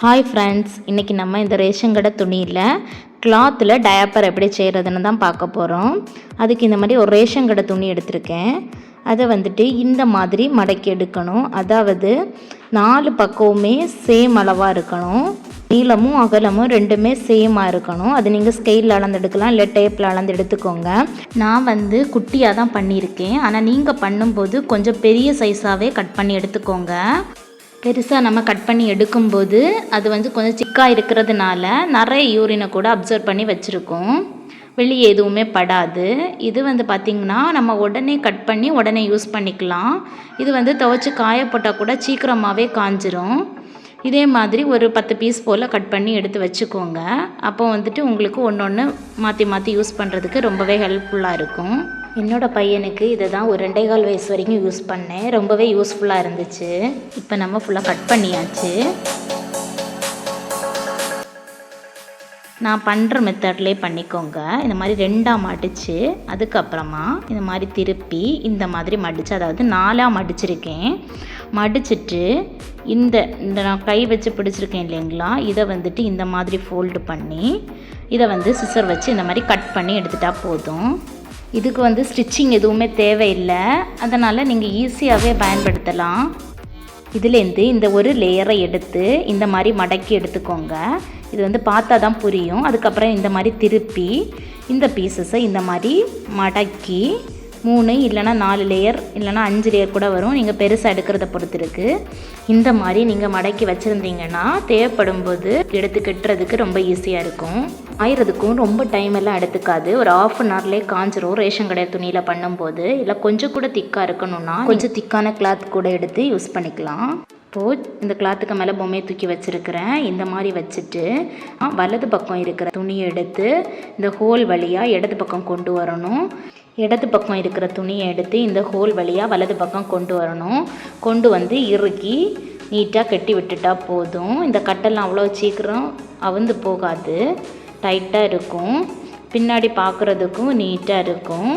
Hi friends, இன்றைக்கி நம்ம இந்த ரேஷன் கடை துணியில் கிளாத்தில் டயப்பர் எப்படி செய்கிறதுன்னு தான் பார்க்க போகிறோம். அதுக்கு இந்த மாதிரி ஒரு ரேஷன் கடை துணி எடுத்திருக்கேன். அதை இந்த மாதிரி மடக்கி எடுக்கணும். அதாவது 4 பக்கமுமே சேம் அளவாக இருக்கணும். நீளமும் அகலமும் ரெண்டுமே சேமாக இருக்கணும். அது நீங்கள் ஸ்கெயிலில் அளந்து எடுக்கலாம், இல்லை டேப்பில் அளந்து எடுத்துக்கோங்க. நான் குட்டியாக தான் பண்ணியிருக்கேன். ஆனால் நீங்கள் பண்ணும்போது கொஞ்சம் பெரிய சைஸாகவே கட் பண்ணி எடுத்துக்கோங்க. பெருசாக நம்ம கட் பண்ணி எடுக்கும்போது அது கொஞ்சம் சிக்காக இருக்கிறதுனால நிறைய யூரினை கூட அப்சர்வ் பண்ணி வச்சுருக்கோம். வெளியே எதுவுமே படாது. இது பார்த்திங்கன்னா நம்ம உடனே கட் பண்ணி உடனே யூஸ் பண்ணிக்கலாம். இது துவைச்சி காய போட்டால் கூட சீக்கிரமாகவே காஞ்சிரும். இதே மாதிரி ஒரு 10 பீஸ் போல் கட் பண்ணி எடுத்து வச்சுக்கோங்க. அப்போ உங்களுக்கு ஒன்று ஒன்று மாற்றி மாற்றி யூஸ் பண்ணுறதுக்கு ரொம்பவே ஹெல்ப்ஃபுல்லாக இருக்கும். என்னோடய பையனுக்கு இதை தான் ஒரு 2.25 வயசு வரைக்கும் யூஸ் பண்ணேன். ரொம்பவே யூஸ்ஃபுல்லாக இருந்துச்சு. இப்போ நம்ம ஃபுல்லாக கட் பண்ணியாச்சு. நான் பண்ணுற மெத்தட்லேயே பண்ணிக்கோங்க. இந்த மாதிரி 2ஆக மடித்து அதுக்கப்புறமா இந்த மாதிரி திருப்பி இந்த மாதிரி மடித்து, அதாவது 4ஆக மடிச்சிருக்கேன். மடிச்சுட்டு இந்த நான் கை வச்சு பிடிச்சிருக்கேன் இல்லைங்களா, இதை இந்த மாதிரி ஃபோல்டு பண்ணி இதை சிசர் வச்சு இந்த மாதிரி கட் பண்ணி எடுத்துட்டா போதும். இதுக்கு ஸ்டிச்சிங் எதுவுமே தேவையில்லை. அதனால் நீங்கள் ஈஸியாகவே பயன்படுத்தலாம். இதுலேருந்து இந்த ஒரு லேயரை எடுத்து இந்த மாதிரி மடக்கி எடுத்துக்கோங்க. இது பார்த்தா தான் புரியும். அதுக்கப்புறம் இந்த மாதிரி திருப்பி இந்த பீசஸை இந்த மாதிரி மடக்கி 3 இல்லைனா 4 லேயர் இல்லைனா 5 லேயர் கூட வரும். நீங்கள் பெருசாக எடுக்கிறத பொறுத்து இருக்குது. இந்த மாதிரி நீங்கள் மடக்கி வச்சுருந்தீங்கன்னா தேவைப்படும் போது எடுத்து கட்டுறதுக்கு ரொம்ப ஈஸியாக இருக்கும். ஆயிரதுக்கும் ரொம்ப டைம் எல்லாம் எடுத்துக்காது. ஒரு 1/2 ஹவர்லேயே காஞ்சிரும் ரேஷன் கடை துணியில் பண்ணும்போது. இல்லை கொஞ்சம் கூட திக்காக இருக்கணும்னா கொஞ்சம் திக்கான கிளாத் கூட எடுத்து யூஸ் பண்ணிக்கலாம். இப்போது இந்த கிளாத்துக்கு மேலே பொம்மையை தூக்கி வச்சுருக்கிறேன். இந்த மாதிரி வச்சுட்டு வலது பக்கம் இருக்கிற துணியை எடுத்து இந்த ஹோல் வழியாக இடது பக்கம் கொண்டு வரணும். இடது பக்கம் இருக்கிற துணியை எடுத்து இந்த ஹோல் வழியாக வலது பக்கம் கொண்டு வரணும். கொண்டு இறுக்கி நீட்டாக கட்டி விட்டுட்டா போதும். இந்த கட்டெல்லாம் அவ்வளோ சீக்கிரம் அவுந்து போகாது, டைட்டாக இருக்கும். பின்னாடி பார்க்குறதுக்கும் நீட்டாக இருக்கும்.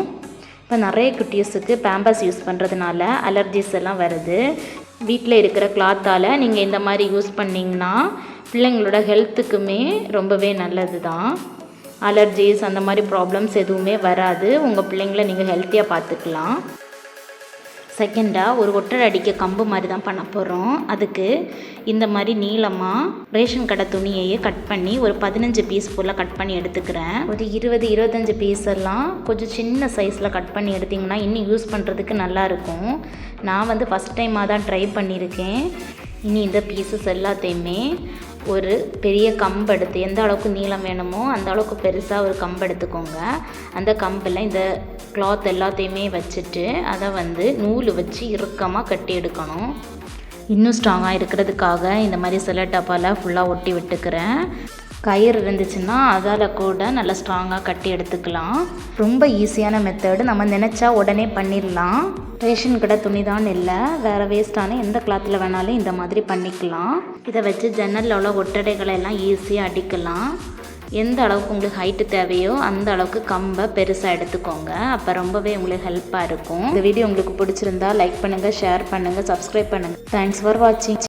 இப்போ நிறைய குட்டீஸுக்கு பேம்பர்ஸ் யூஸ் பண்ணுறதுனால அலர்ஜிஸ் எல்லாம் வருது. வீட்டில் இருக்கிற கிளாத்தால் நீங்கள் இந்த மாதிரி யூஸ் பண்ணிங்கன்னா பிள்ளைங்களோட ஹெல்த்துக்குமே ரொம்பவே நல்லது தான். அலர்ஜிஸ் அந்த மாதிரி ப்ராப்ளம்ஸ் எதுவுமே வராது. உங்கள் பிள்ளைங்கள நீங்கள் ஹெல்த்தியாக பார்த்துக்கலாம். செகண்டாக ஒரு ஒட்டடை அடிக்க கம்பு மாதிரி தான் பண்ண போகிறோம். அதுக்கு இந்த மாதிரி நீளமாக ரேஷன் கடை துணியையே கட் பண்ணி ஒரு 15 பீஸ் போல் கட் பண்ணி எடுத்துக்கிறேன். ஒரு 20-25 பீஸ் எல்லாம் கொஞ்சம் சின்ன சைஸில் கட் பண்ணி எடுத்திங்கன்னா இன்னும் யூஸ் பண்ணுறதுக்கு நல்லாயிருக்கும். நான் ஃபஸ்ட் டைமாக தான் ட்ரை பண்ணியிருக்கேன். இனி இந்த பீசஸ் எல்லாத்தையுமே ஒரு பெரிய கம்பு எடுத்து எந்த அளவுக்கு நீளம் வேணுமோ அந்த அளவுக்கு பெருசாக ஒரு கம்பு எடுத்துக்கோங்க. அந்த கம்பில் இந்த கிளாத் எல்லாத்தையுமே வச்சுட்டு அதை நூல் வச்சு இறுக்கமாக கட்டி எடுக்கணும். இன்னும் ஸ்ட்ராங்காக இருக்கிறதுக்காக இந்த மாதிரி சில டப்பாவில் ஃபுல்லாக ஒட்டி விட்டுக்கிறேன். கயிறு இருந்துச்சுன்னா அதால் கூட நல்லா ஸ்ட்ராங்காக கட்டி எடுத்துக்கலாம். ரொம்ப ஈஸியான மெத்தடு. நம்ம நினச்சா உடனே பண்ணிடலாம். ரேஷன் கடை துணி தான் இல்லை, வேறு வேஸ்ட்டான எந்த கிளாத்தில் வேணாலும் இந்த மாதிரி பண்ணிக்கலாம். இதை வச்சு ஜன்னலில் உள்ள ஒட்டடைகளை எல்லாம் ஈஸியாக அடிக்கலாம். எந்த அளவுக்கு உங்களுக்கு ஹைட்டு தேவையோ அந்த அளவுக்கு கம்பை பெருசாக எடுத்துக்கோங்க. அப்போ ரொம்பவே உங்களுக்கு ஹெல்ப்பாக இருக்கும். இந்த வீடியோ உங்களுக்கு பிடிச்சிருந்தா லைக் பண்ணுங்கள், ஷேர் பண்ணுங்கள், சப்ஸ்கிரைப் பண்ணுங்கள். தேங்க்ஸ் ஃபார் வாட்சிங்.